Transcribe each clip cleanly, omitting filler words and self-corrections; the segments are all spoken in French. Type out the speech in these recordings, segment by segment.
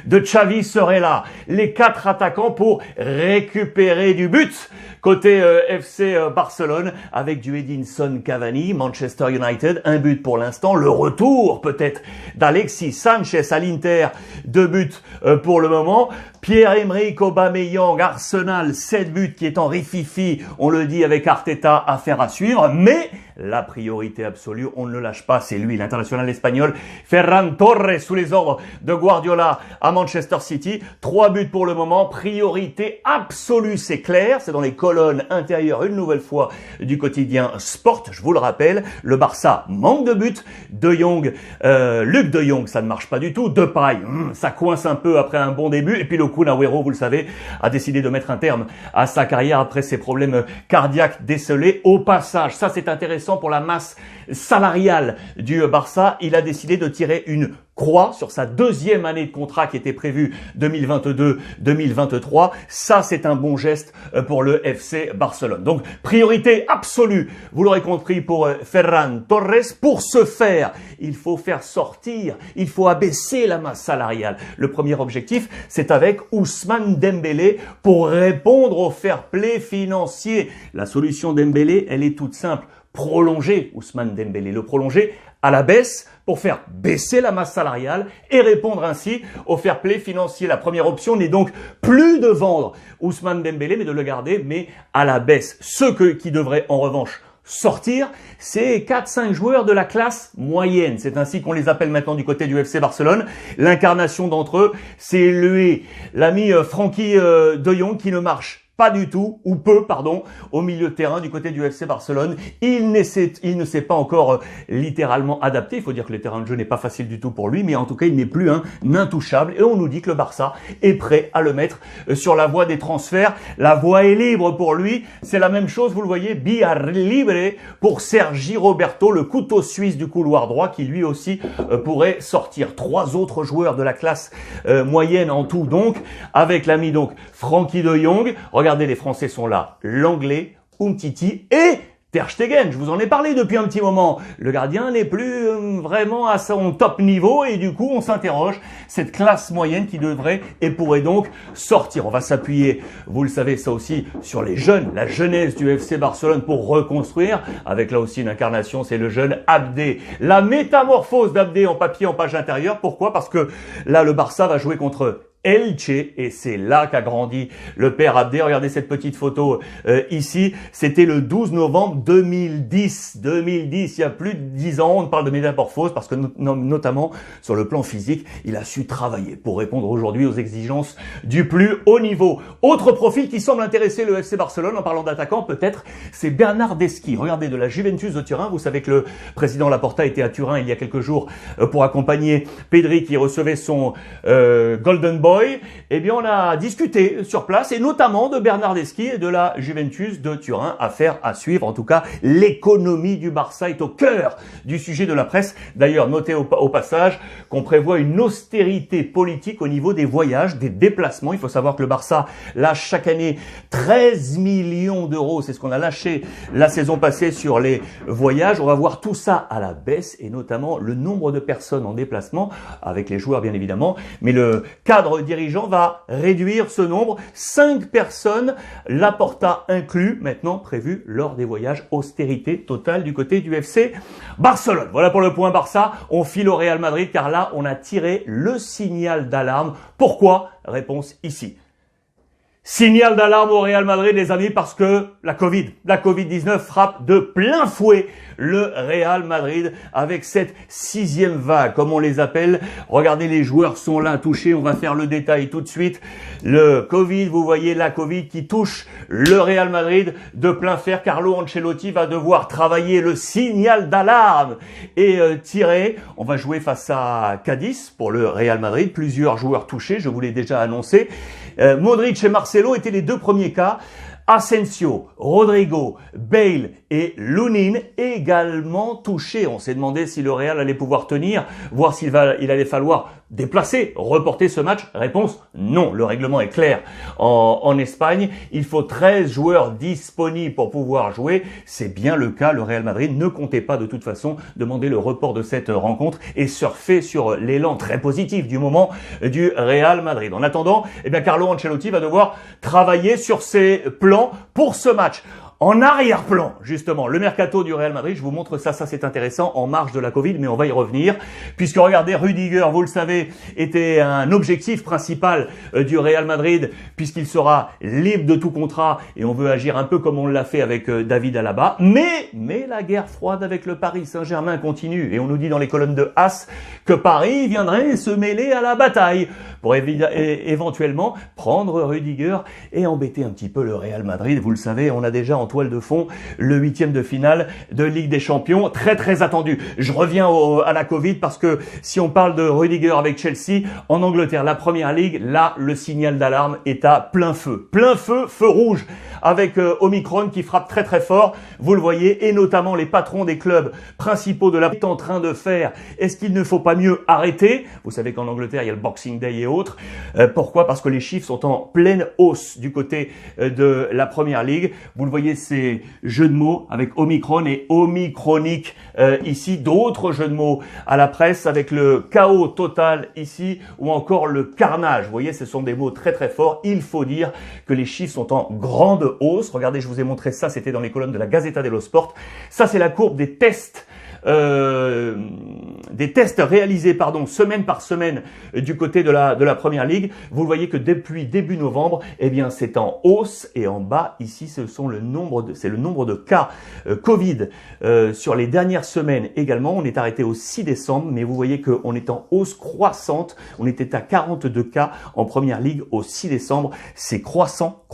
de Xavi seraient là. Les 4 attaquants pour récupérer du but. Côté FC Barcelone, avec du Edinson Cavani, Manchester United, un but pour l'instant. Le retour peut-être d'Alexis Sanchez à l'Inter, 2 buts pour le moment. Pierre-Emerick Aubameyang, Arsenal, 7 buts qui est en rififi, on le dit avec Arteta, affaire à suivre. Mais la priorité absolue, on ne le lâche pas, c'est lui, l'international espagnol. Ferran Torres sous les ordres de Guardiola à Manchester City. 3 buts pour le moment, priorité absolue, c'est clair. C'est dans les colonnes intérieures, une nouvelle fois, du quotidien Sport. Je vous le rappelle, le Barça manque de buts. De Jong, Luc De Jong, ça ne marche pas du tout. Depay, ça coince un peu après un bon début. Et puis le Kun Agüero, vous le savez, a décidé de mettre un terme à sa carrière après ses problèmes cardiaques décelés. Au passage, ça c'est intéressant pour la masse salariale du Barça, il a décidé de tirer une croix sur sa 2e année de contrat qui était prévue 2022-2023. Ça, c'est un bon geste pour le FC Barcelone. Donc, priorité absolue, vous l'aurez compris, pour Ferran Torres. Pour ce faire, il faut faire sortir, il faut abaisser la masse salariale. Le premier objectif, c'est avec Ousmane Dembélé pour répondre au fair play financier. La solution Dembélé, elle est toute simple. Prolonger Ousmane Dembélé, le prolonger à la baisse pour faire baisser la masse salariale et répondre ainsi au fair play financier. La première option n'est donc plus de vendre Ousmane Dembélé, mais de le garder, mais à la baisse. Ceux qui devraient en revanche sortir, c'est 4-5 joueurs de la classe moyenne. C'est ainsi qu'on les appelle maintenant du côté du FC Barcelone. L'incarnation d'entre eux, c'est lui, l'ami Frenkie de Jong qui ne marche pas du tout, ou peu, pardon, au milieu de terrain du côté du FC Barcelone. Il ne s'est pas encore littéralement adapté. Il faut dire que le terrain de jeu n'est pas facile du tout pour lui, mais en tout cas, il n'est plus un intouchable. Et on nous dit que le Barça est prêt à le mettre sur la voie des transferts. La voie est libre pour lui. C'est la même chose, vous le voyez, via libre pour Sergi Roberto, le couteau suisse du couloir droit, qui lui aussi pourrait sortir. 3 autres joueurs de la classe moyenne en tout, donc, avec l'ami donc Frenkie de Jong. Regardez, les Français sont là. L'Anglais, Umtiti et Ter Stegen. Je vous en ai parlé depuis un petit moment. Le gardien n'est plus vraiment à son top niveau et du coup, on s'interroge. Cette classe moyenne qui devrait et pourrait donc sortir. On va s'appuyer, vous le savez, ça aussi, sur les jeunes, la jeunesse du FC Barcelone pour reconstruire. Avec là aussi une incarnation, c'est le jeune Abdé. La métamorphose d'Abdé en papier, en page intérieure. Pourquoi? Parce que là, le Barça va jouer contre Elche, et c'est là qu'a grandi le père Abdé. Regardez cette petite photo ici. C'était le 12 novembre 2010. 2010, il y a plus de 10 ans, on parle de métamorphose parce que notamment sur le plan physique, il a su travailler pour répondre aujourd'hui aux exigences du plus haut niveau. Autre profil qui semble intéresser le FC Barcelone en parlant d'attaquant, peut-être, c'est Bernardeschi. Regardez, de la Juventus de Turin. Vous savez que le président Laporta était à Turin il y a quelques jours pour accompagner Pedri qui recevait son Golden Boy. Eh bien, on a discuté sur place et notamment de Bernardeschi et de la Juventus de Turin. Affaire à suivre. En tout cas, l'économie du Barça est au cœur du sujet de la presse. D'ailleurs, notez au passage qu'on prévoit une austérité politique au niveau des voyages, des déplacements. Il faut savoir que le Barça lâche chaque année 13 millions d'euros. C'est ce qu'on a lâché la saison passée sur les voyages. On va voir tout ça à la baisse et notamment le nombre de personnes en déplacement avec les joueurs, bien évidemment. Mais le cadre dirigeant va réduire ce nombre. 5 personnes, Laporta inclus, maintenant prévu lors des voyages. Austérité totale du côté du FC Barcelone. Voilà pour le point Barça. On file au Real Madrid car là, on a tiré le signal d'alarme. Pourquoi? Réponse ici. Signal d'alarme au Real Madrid, les amis, parce que la Covid-19 frappe de plein fouet le Real Madrid avec cette 6e vague, comme on les appelle. Regardez, les joueurs sont là touchés. On va faire le détail tout de suite. Le Covid, vous voyez la Covid qui touche le Real Madrid de plein fer. Carlo Ancelotti va devoir travailler le signal d'alarme et tirer. On va jouer face à Cadiz pour le Real Madrid. Plusieurs joueurs touchés, je vous l'ai déjà annoncé. Modric et Marcelo étaient les 2 premiers cas. Asensio, Rodrigo, Bale et Lunin également touchés. On s'est demandé si le Real allait pouvoir tenir, voir s'il allait falloir déplacer, reporter ce match? Réponse, non. Le règlement est clair. En Espagne, il faut 13 joueurs disponibles pour pouvoir jouer. C'est bien le cas. Le Real Madrid ne comptait pas de toute façon demander le report de cette rencontre et surfer sur l'élan très positif du moment du Real Madrid. En attendant, eh bien, Carlo Ancelotti va devoir travailler sur ses plans pour ce match. En arrière-plan, justement, le mercato du Real Madrid, je vous montre ça c'est intéressant, en marge de la Covid, mais on va y revenir, puisque regardez, Rudiger, vous le savez, était un objectif principal du Real Madrid, puisqu'il sera libre de tout contrat, et on veut agir un peu comme on l'a fait avec David Alaba, mais la guerre froide avec le Paris Saint-Germain continue, et on nous dit dans les colonnes de As que Paris viendrait se mêler à la bataille, pour éventuellement prendre Rudiger et embêter un petit peu le Real Madrid. Vous le savez, on a déjà en toile de fond le 8e de finale de Ligue des Champions, très attendu. Je reviens à la Covid parce que si on parle de Rudiger avec Chelsea, en Angleterre, la Première Ligue, là, le signal d'alarme est à plein feu. Plein feu, feu rouge, avec Omicron qui frappe très fort, vous le voyez, et notamment les patrons des clubs principaux de la est en train de faire. Est-ce qu'il ne faut pas mieux arrêter? Vous savez qu'en Angleterre, il y a le Boxing Day et autres. Pourquoi? Parce que les chiffres sont en pleine hausse du côté de la Première Ligue. Vous le voyez, ces jeux de mots avec Omicron et Omicronique ici. D'autres jeux de mots à la presse avec le chaos total ici ou encore le carnage. Vous voyez, ce sont des mots très forts. Il faut dire que les chiffres sont en grande hausse. Regardez, je vous ai montré ça, c'était dans les colonnes de la Gazzetta dello Sport. Ça, c'est la courbe des tests réalisés semaine par semaine du côté de la Première Ligue. Vous voyez que depuis début novembre, eh bien c'est en hausse, et en bas ici c'est le nombre de cas Covid sur les dernières semaines également. On est arrêté au 6 décembre, mais vous voyez qu'on est en hausse croissante. On était à 42 cas en Première Ligue au 6 décembre. C'est croissant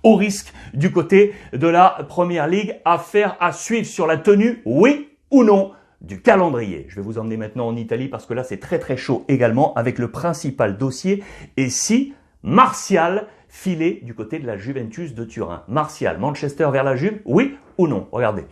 au risque du côté de la Première Ligue. Affaire à suivre sur la tenue, oui ou non, du calendrier. Je vais vous emmener maintenant en Italie parce que là c'est très chaud également avec le principal dossier. Et si Martial filait du côté de la Juventus de Turin? Martial, Manchester vers la Juve, oui ou non? Regardez.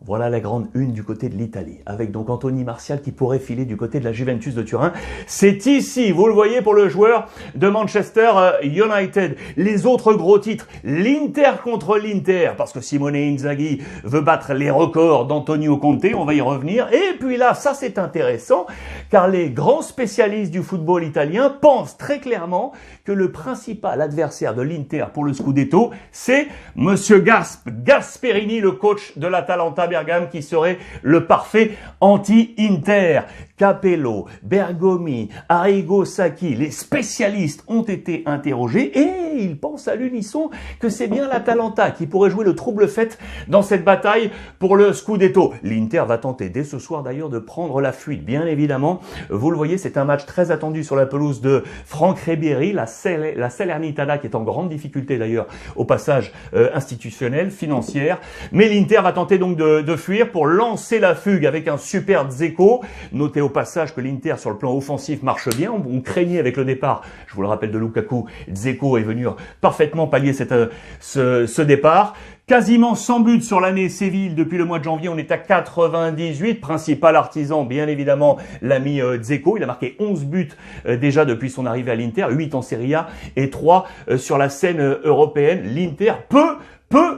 Voilà la grande une du côté de l'Italie, avec donc Anthony Martial qui pourrait filer du côté de la Juventus de Turin. C'est ici, vous le voyez, pour le joueur de Manchester United. Les autres gros titres, l'Inter contre l'Inter, parce que Simone Inzaghi veut battre les records d'Antonio Conte, on va y revenir. Et puis là, ça c'est intéressant, car les grands spécialistes du football italien pensent très clairement que le principal adversaire de l'Inter pour le Scudetto, c'est Monsieur Gasperini, le coach de l'Atalanta Bergame, qui serait le parfait anti-Inter. Capello, Bergomi, Arrigo Sacchi, les spécialistes ont été interrogés et ils pensent à l'unisson que c'est bien l'Atalanta qui pourrait jouer le trouble fête dans cette bataille pour le Scudetto. L'Inter va tenter dès ce soir d'ailleurs de prendre la fuite, bien évidemment. Vous le voyez, c'est un match très attendu sur la pelouse de Franck Ribéry, la Salernitana qui est en grande difficulté d'ailleurs au passage institutionnel, financière. Mais l'Inter va tenter donc de fuir pour lancer la fugue avec un super Dzeko. Notez au passage que l'Inter sur le plan offensif marche bien. On craignait avec le départ, je vous le rappelle, de Lukaku. Dzeko est venu parfaitement pallier ce départ. Quasiment 100 buts sur l'année Séville depuis le mois de janvier, on est à 98. Principal artisan, bien évidemment, l'ami Dzeko. Il a marqué 11 buts déjà depuis son arrivée à l'Inter, 8 en Serie A et 3 sur la scène européenne. L'Inter peut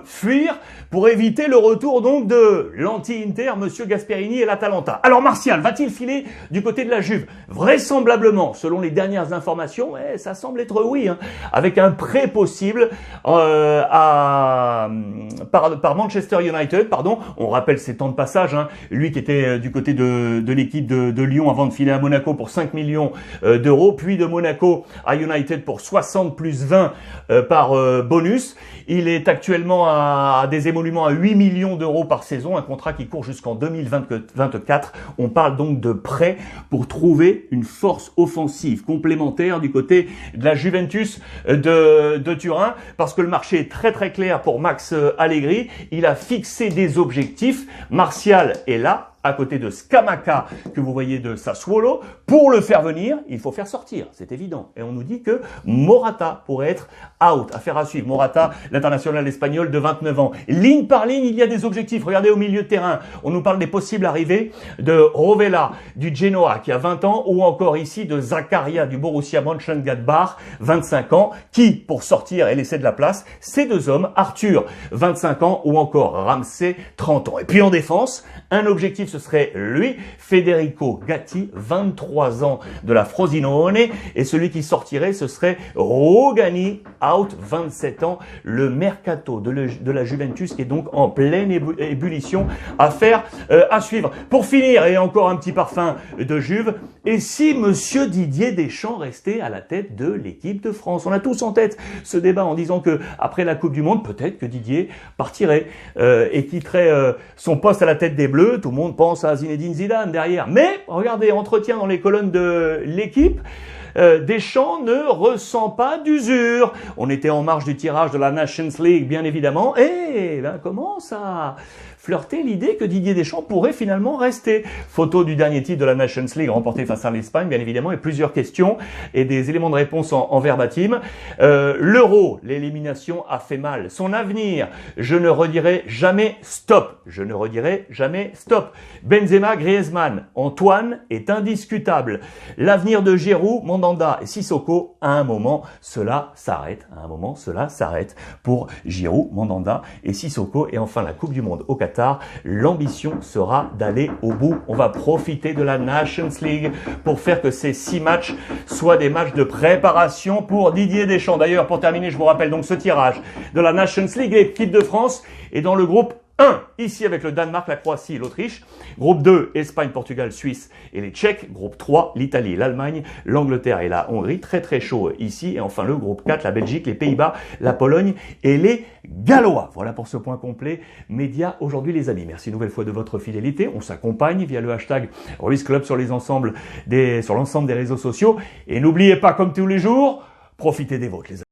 fuir pour éviter le retour donc de l'anti-Inter, Monsieur Gasperini et l'Atalanta. Alors Martial va-t-il filer du côté de la Juve? Vraisemblablement, selon les dernières informations, ça semble être oui, avec un prêt possible par Manchester United. On rappelle ses temps de passage, lui qui était du côté de l'équipe de Lyon avant de filer à Monaco pour 5 millions d'euros, puis de Monaco à United pour 60 plus 20 par bonus. Il est actuellement à des émoluments à 8 millions d'euros par saison, un contrat qui court jusqu'en 2024. On parle donc de prêt pour trouver une force offensive complémentaire du côté de la Juventus de Turin, parce que le marché est très clair pour Max Allegri. Il a fixé des objectifs. Martial est là, à côté de Scamacca que vous voyez de Sassuolo. Pour le faire venir, il faut faire sortir, c'est évident. Et on nous dit que Morata pourrait être out. Affaire à suivre. Morata, l'international espagnol de 29 ans. Ligne par ligne, il y a des objectifs. Regardez au milieu de terrain, on nous parle des possibles arrivées de Rovella, du Genoa, qui a 20 ans, ou encore ici de Zakaria, du Borussia Mönchengladbach, 25 ans, qui, pour sortir et laisser de la place, ces deux hommes, Arthur, 25 ans, ou encore Ramsey, 30 ans. Et puis en défense, un objectif, ce serait lui, Federico Gatti, 23 ans, de la Frosinone, et celui qui sortirait, ce serait Rogani, out, 27 ans, le mercato de la Juventus, qui est donc en pleine ébullition. Affaire à suivre. Pour finir, et encore un petit parfum de Juve, et si Monsieur Didier Deschamps restait à la tête de l'équipe de France? On a tous en tête ce débat en disant que après la Coupe du Monde, peut-être que Didier partirait et quitterait son poste à la tête des Bleus. Tout le monde pense à Zinedine Zidane derrière. Mais regardez, entretien dans les colonnes de l'équipe. Deschamps ne ressent pas d'usure. On était en marge du tirage de la Nations League, bien évidemment, et ben, commence à flirter l'idée que Didier Deschamps pourrait finalement rester. Photo du dernier titre de la Nations League remporté face à l'Espagne, bien évidemment, et plusieurs questions et des éléments de réponse en verbatim. L'Euro, l'élimination a fait mal. Son avenir, je ne redirai jamais stop. Je ne redirai jamais stop. Benzema, Griezmann, Antoine est indiscutable. L'avenir de Giroud, Mandanda et Sissoko, à un moment, cela s'arrête. À un moment, cela s'arrête pour Giroud, Mandanda et Sissoko. Et enfin, la Coupe du Monde au Qatar. L'ambition sera d'aller au bout. On va profiter de la Nations League pour faire que ces 6 matchs soient des matchs de préparation pour Didier Deschamps. D'ailleurs, pour terminer, je vous rappelle donc ce tirage de la Nations League. L'équipe de France est dans le groupe 1, ici avec le Danemark, la Croatie et l'Autriche. Groupe 2, Espagne, Portugal, Suisse et les Tchèques. Groupe 3, l'Italie, l'Allemagne, l'Angleterre et la Hongrie. Très très chaud ici. Et enfin le groupe 4, la Belgique, les Pays-Bas, la Pologne et les Gallois. Voilà pour ce point complet. Média aujourd'hui les amis. Merci une nouvelle fois de votre fidélité. On s'accompagne via le hashtag Ruiz Club sur l'ensemble des réseaux sociaux. Et n'oubliez pas, comme tous les jours, profitez des vôtres les amis.